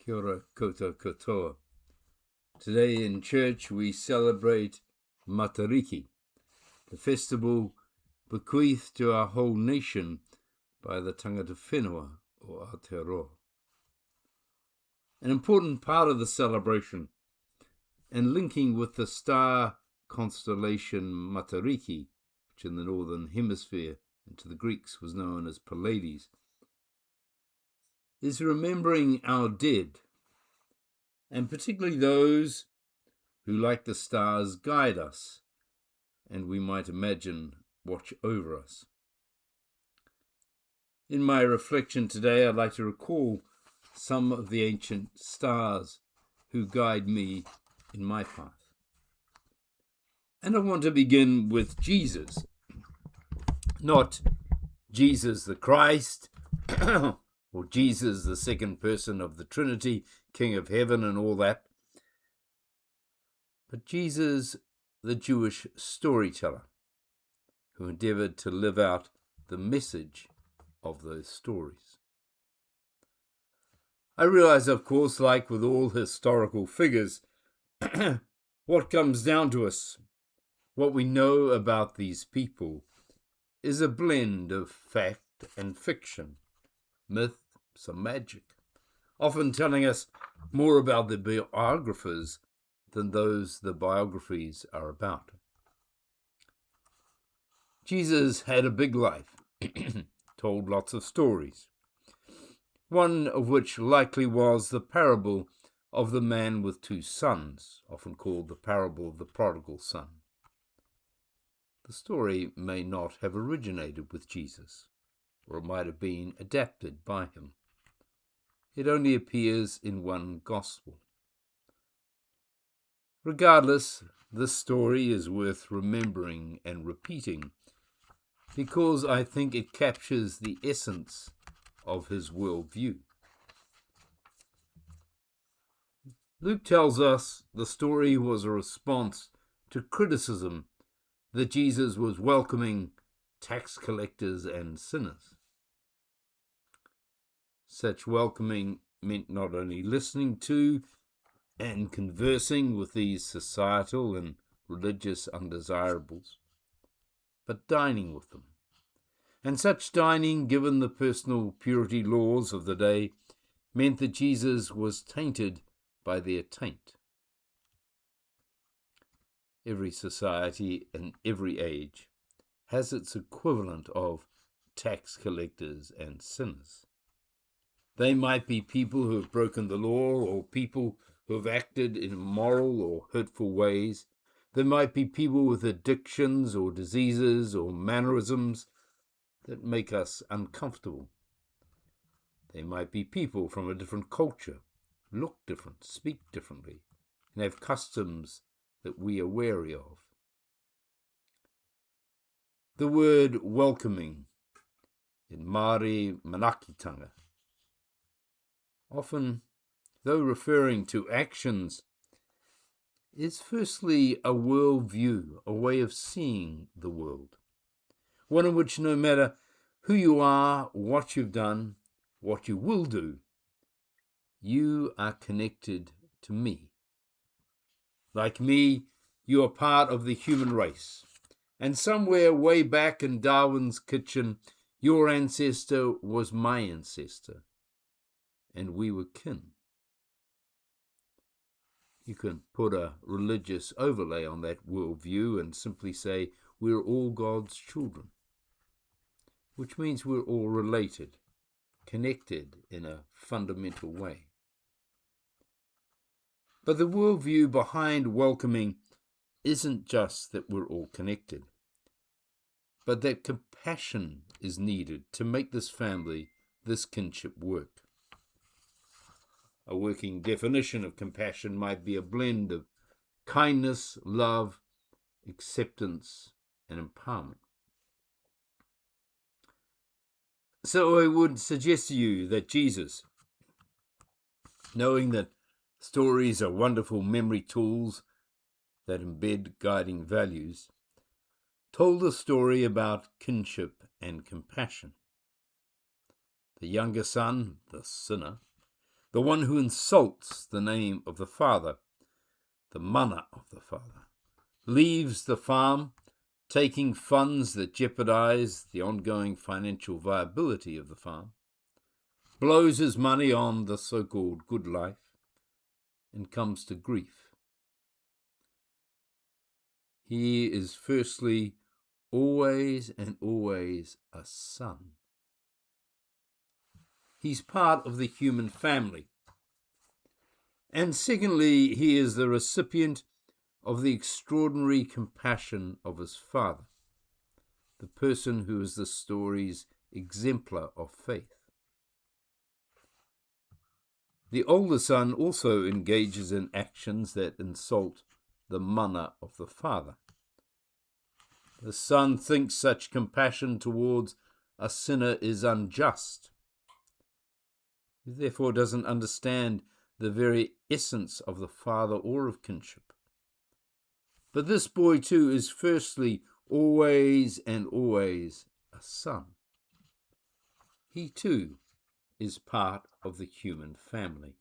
Kia ora koutou katoa. Today in church we celebrate Matariki, the festival bequeathed to our whole nation by the tangata whenua, or Aotearoa. An important part of the celebration, and linking with the star constellation Matariki, which in the northern hemisphere and to the Greeks was known as Pleiades, is remembering our dead, and particularly those who, like the stars, guide us, and we might imagine watch over us. In my reflection today, I'd like to recall some of the ancient stars who guide me in my path. And I want to begin with Jesus, not Jesus the Christ, or Jesus the second person of the Trinity, King of Heaven and all that, but Jesus the Jewish storyteller, who endeavored to live out the message of those stories. I realize, of course, like with all historical figures, what comes down to us, what we know about these people, is a blend of fact and fiction, myth, some magic, often telling us more about the biographers than those the biographies are about. Jesus had a big life, told lots of stories, one of which likely was the parable of the man with two sons, often called the parable of the prodigal son. The story may not have originated with Jesus, or it might have been adapted by him. It only appears in one gospel. Regardless, this story is worth remembering and repeating because I think it captures the essence of his worldview. Luke tells us the story was a response to criticism that Jesus was welcoming tax collectors and sinners. Such welcoming meant not only listening to and conversing with these societal and religious undesirables, but dining with them. And such dining, given the personal purity laws of the day, meant that Jesus was tainted by their taint. Every society and every age has its equivalent of tax collectors and sinners. They might be people who have broken the law, or people who have acted in immoral or hurtful ways. There might be people with addictions or diseases or mannerisms that make us uncomfortable. They might be people from a different culture, look different, speak differently, and have customs that we are wary of. The word welcoming in Māori manakitanga, often, though referring to actions, is firstly a worldview, a way of seeing the world, one in which no matter who you are, what you've done, what you will do, you are connected to me. Like me, you are part of the human race, and somewhere way back in Darwin's kitchen, your ancestor was my ancestor, and we were kin. You can put a religious overlay on that worldview and simply say we're all God's children, which means we're all related, connected in a fundamental way. But the worldview behind welcoming isn't just that we're all connected, but that compassion is needed to make this family, this kinship work. A working definition of compassion might be a blend of kindness, love, acceptance, and empowerment. So I would suggest to you that Jesus, knowing that stories are wonderful memory tools that embed guiding values, told a story about kinship and compassion. The younger son, the sinner, the one who insults the name of the Father, the mana of the Father, leaves the farm, taking funds that jeopardize the ongoing financial viability of the farm, blows his money on the so-called good life, and comes to grief. He is firstly always and always a son. He's part of the human family. And secondly, he is the recipient of the extraordinary compassion of his Father, the person who is the story's exemplar of faith. The older son also engages in actions that insult the mana of the Father. The son thinks such compassion towards a sinner is unjust. He therefore doesn't understand the very essence of the Father or of kinship. But this boy too is firstly always and always a son. He too is part of the human family.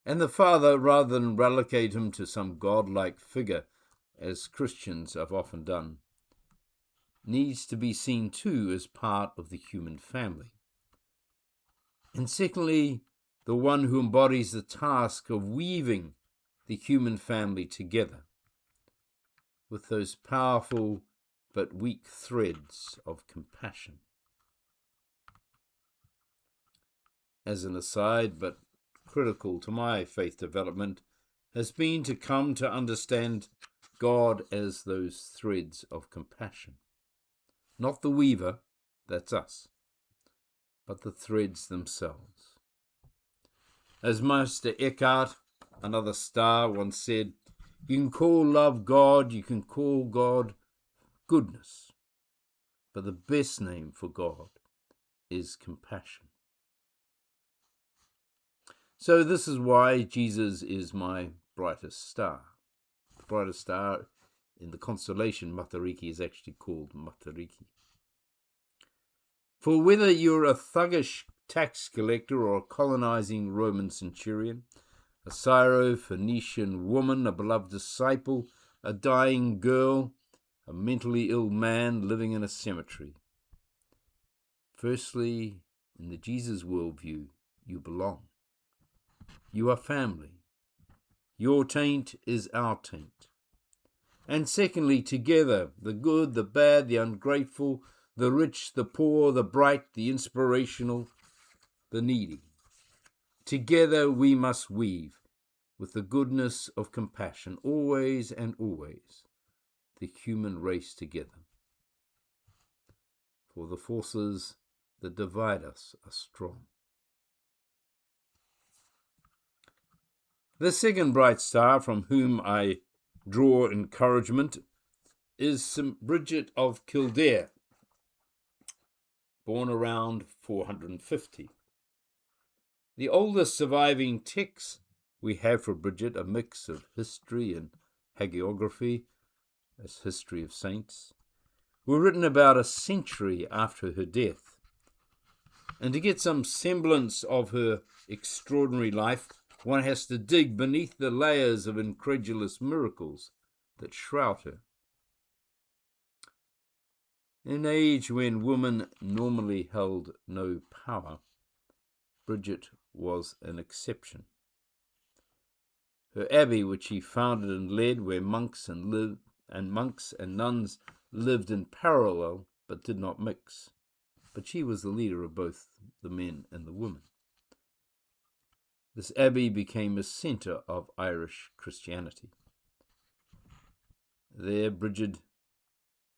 And the Father, rather than relegate him to some godlike figure, as Christians have often done, needs to be seen too as part of the human family. And secondly, the one who embodies the task of weaving the human family together with those powerful but weak threads of compassion. As an aside, but critical to my faith development, has been to come to understand God as those threads of compassion. Not the weaver, that's us, but the threads themselves. As Meister Eckhart, another star, once said, you can call love God, you can call God goodness, but the best name for God is compassion. So this is why Jesus is my brightest star. The brightest star in the constellation Matariki is actually called Matariki. For whether you're a thuggish tax collector or a colonizing Roman centurion, a Syro-Phoenician woman, a beloved disciple, a dying girl, a mentally ill man living in a cemetery, firstly, in the Jesus worldview, you belong. You are family. Your taint is our taint. And secondly, together, the good, the bad, the ungrateful, the rich, the poor, the bright, the inspirational, the needy. Together we must weave, with the goodness of compassion, always and always, the human race together. For the forces that divide us are strong. The second bright star from whom I draw encouragement is St. Brigid of Kildare, born around 450. The oldest surviving texts we have for Brigid, a mix of history and hagiography, as history of saints, were written about a century after her death. And to get some semblance of her extraordinary life, one has to dig beneath the layers of incredulous miracles that shroud her. In an age when women normally held no power, Brigid was an exception. Her abbey, which she founded and led, where monks and nuns lived in parallel but did not mix. But she was the leader of both the men and the women. This abbey became a centre of Irish Christianity. There, Brigid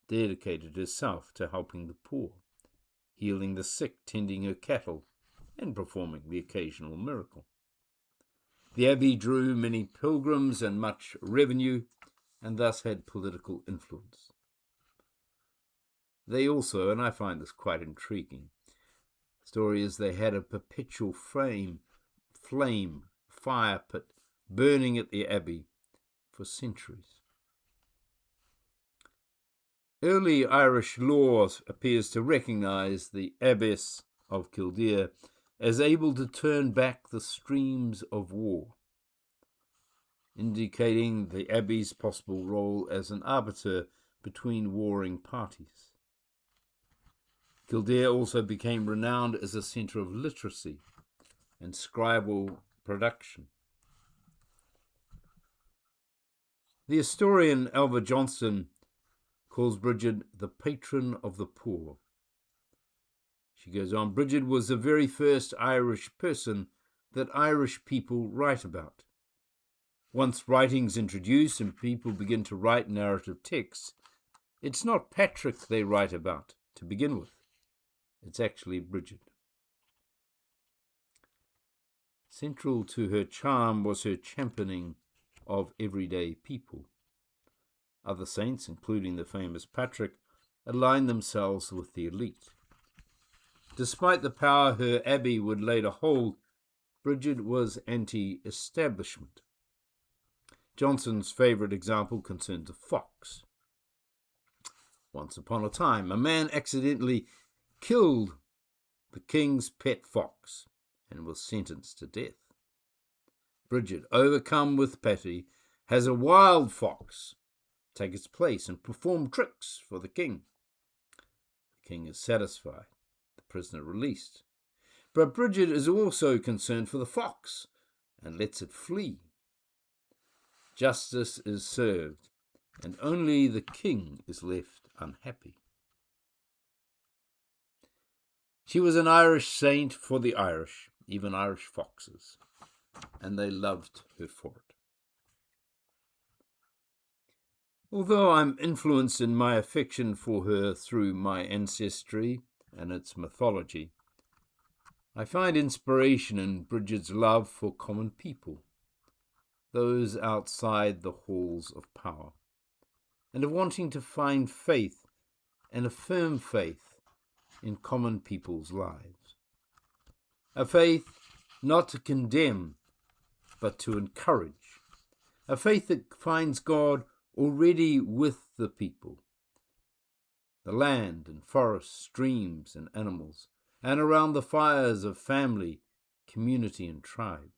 dedicated herself to helping the poor, healing the sick, tending her cattle, and performing the occasional miracle. The abbey drew many pilgrims and much revenue, and thus had political influence. They also, and I find this quite intriguing, story is they had a perpetual flame, fire pit, burning at the abbey for centuries. Early Irish law appears to recognise the Abbess of Kildare as able to turn back the streams of war, indicating the abbey's possible role as an arbiter between warring parties. Kildare also became renowned as a centre of literacy and scribal production. The historian Alva Johnston calls Brigid the patron of the poor. She goes on, Brigid was the very first Irish person that Irish people write about. Once writing's introduced and people begin to write narrative texts, it's not Patrick they write about to begin with. It's actually Brigid. Central to her charm was her championing of everyday people. Other saints, including the famous Patrick, aligned themselves with the elite. Despite the power her abbey would later hold, Brigid was anti-establishment. Johnson's favourite example concerns a fox. Once upon a time, a man accidentally killed the king's pet fox and was sentenced to death. Brigid, overcome with pity, has a wild fox take its place and perform tricks for the king. The king is satisfied, the prisoner released. But Brigid is also concerned for the fox and lets it flee. Justice is served, and only the king is left unhappy. She was an Irish saint for the Irish, even Irish foxes, and they loved her for it. Although I'm influenced in my affection for her through my ancestry and its mythology, I find inspiration in Brigid's love for common people, those outside the halls of power, and of wanting to find faith and affirm faith in common people's lives. A faith not to condemn, but to encourage. A faith that finds God already with the people, the land and forests, streams and animals, and around the fires of family, community and tribe.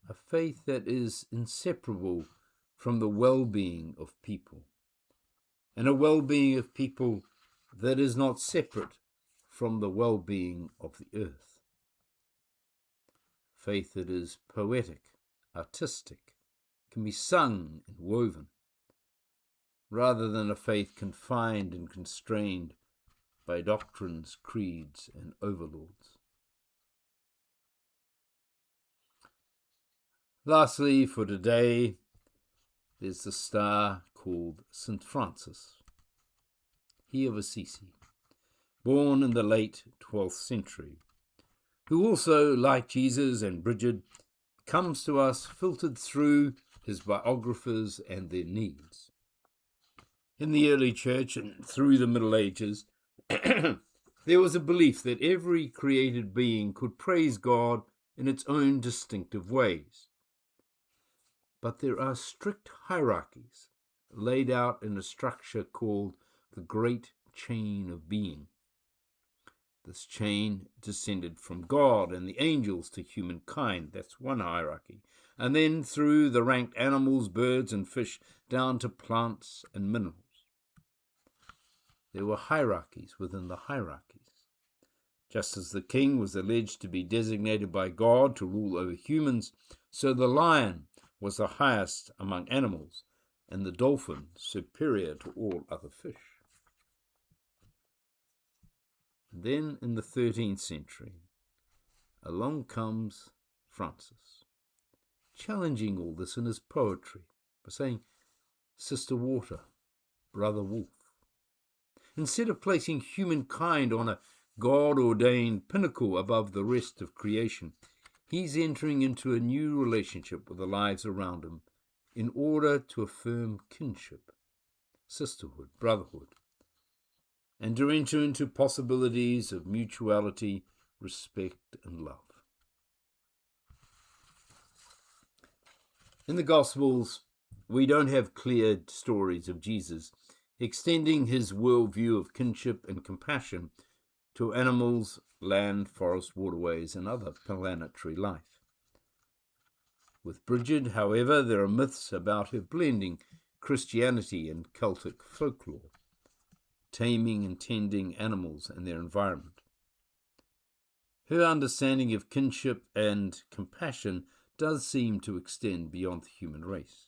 A faith that is inseparable from the well-being of people, and a well-being of people that is not separate from the well-being of the earth. Faith that is poetic, artistic, can be sung and woven, rather than a faith confined and constrained by doctrines, creeds, and overlords. Lastly, for today, there's the star called St. Francis, he of Assisi, born in the late 12th century, who also, like Jesus and Brigid, comes to us filtered through his biographers and their needs. In the early church and through the Middle Ages, there was a belief that every created being could praise God in its own distinctive ways. But there are strict hierarchies laid out in a structure called the Great Chain of Being. This chain descended from God and the angels to humankind. That's one hierarchy. And then through the ranked animals, birds and fish, down to plants and minerals. There were hierarchies within the hierarchies. Just as the king was alleged to be designated by God to rule over humans, so the lion was the highest among animals, and the dolphin superior to all other fish. Then in the 13th century, along comes Francis, challenging all this in his poetry by saying, Sister Water, Brother Wolf. Instead of placing humankind on a God-ordained pinnacle above the rest of creation, he's entering into a new relationship with the lives around him in order to affirm kinship, sisterhood, brotherhood, and to enter into possibilities of mutuality, respect, and love. In the Gospels, we don't have clear stories of Jesus extending his worldview of kinship and compassion to animals land, forest, waterways, and other planetary life. With Brigid, however, there are myths about her blending Christianity and Celtic folklore, taming and tending animals and their environment. Her understanding of kinship and compassion does seem to extend beyond the human race.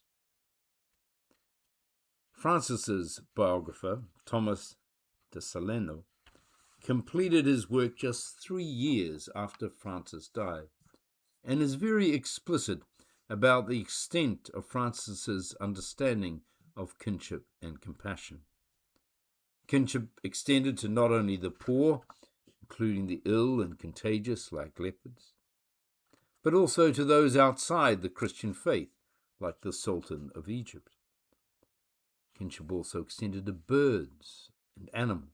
Francis's biographer, Thomas de Salerno, completed his work just 3 years after Francis died, and is very explicit about the extent of Francis's understanding of kinship and compassion. Kinship extended to not only the poor, including the ill and contagious like lepers, but also to those outside the Christian faith, like the Sultan of Egypt. Kinship also extended to birds and animals.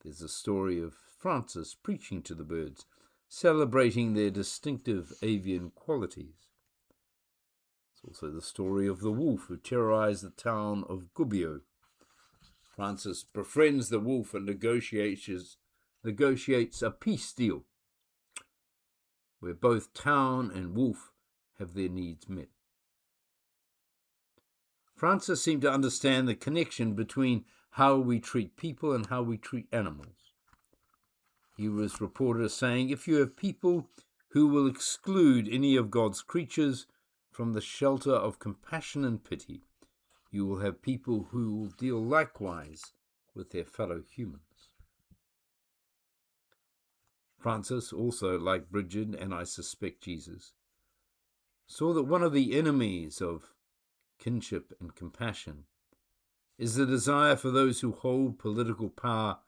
There's a story of Francis preaching to the birds, celebrating their distinctive avian qualities. It's also the story of the wolf who terrorized the town of Gubbio. Francis befriends the wolf and negotiates a peace deal where both town and wolf have their needs met. Francis seemed to understand the connection between how we treat people and how we treat animals. He was reported as saying, if you have people who will exclude any of God's creatures from the shelter of compassion and pity, you will have people who will deal likewise with their fellow humans. Francis also, like Brigid and I suspect Jesus, saw that one of the enemies of kinship and compassion is the desire for those who hold political power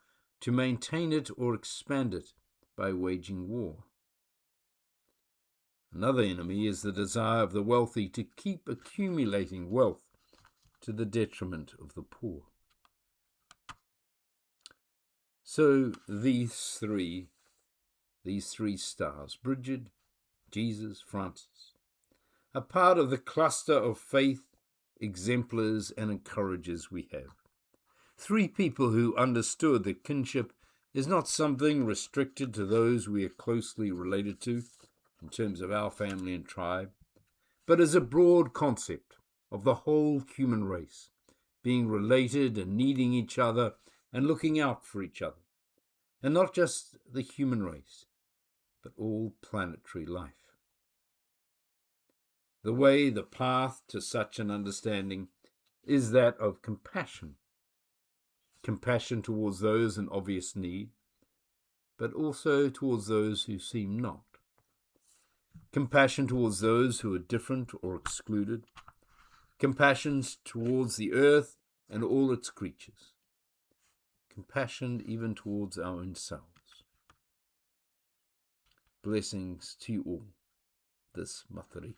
to maintain it or expand it by waging war. Another enemy is the desire of the wealthy to keep accumulating wealth to the detriment of the poor. So these three stars, Brigid, Jesus, Francis, are part of the cluster of faith, exemplars, and encouragers we have. 3 people who understood that kinship is not something restricted to those we are closely related to, in terms of our family and tribe, but as a broad concept of the whole human race, being related and needing each other and looking out for each other, and not just the human race, but all planetary life. The path to such an understanding is that of compassion. Compassion towards those in obvious need, but also towards those who seem not. Compassion towards those who are different or excluded. Compassion towards the earth and all its creatures. Compassion even towards our own selves. Blessings to you all this Matariki.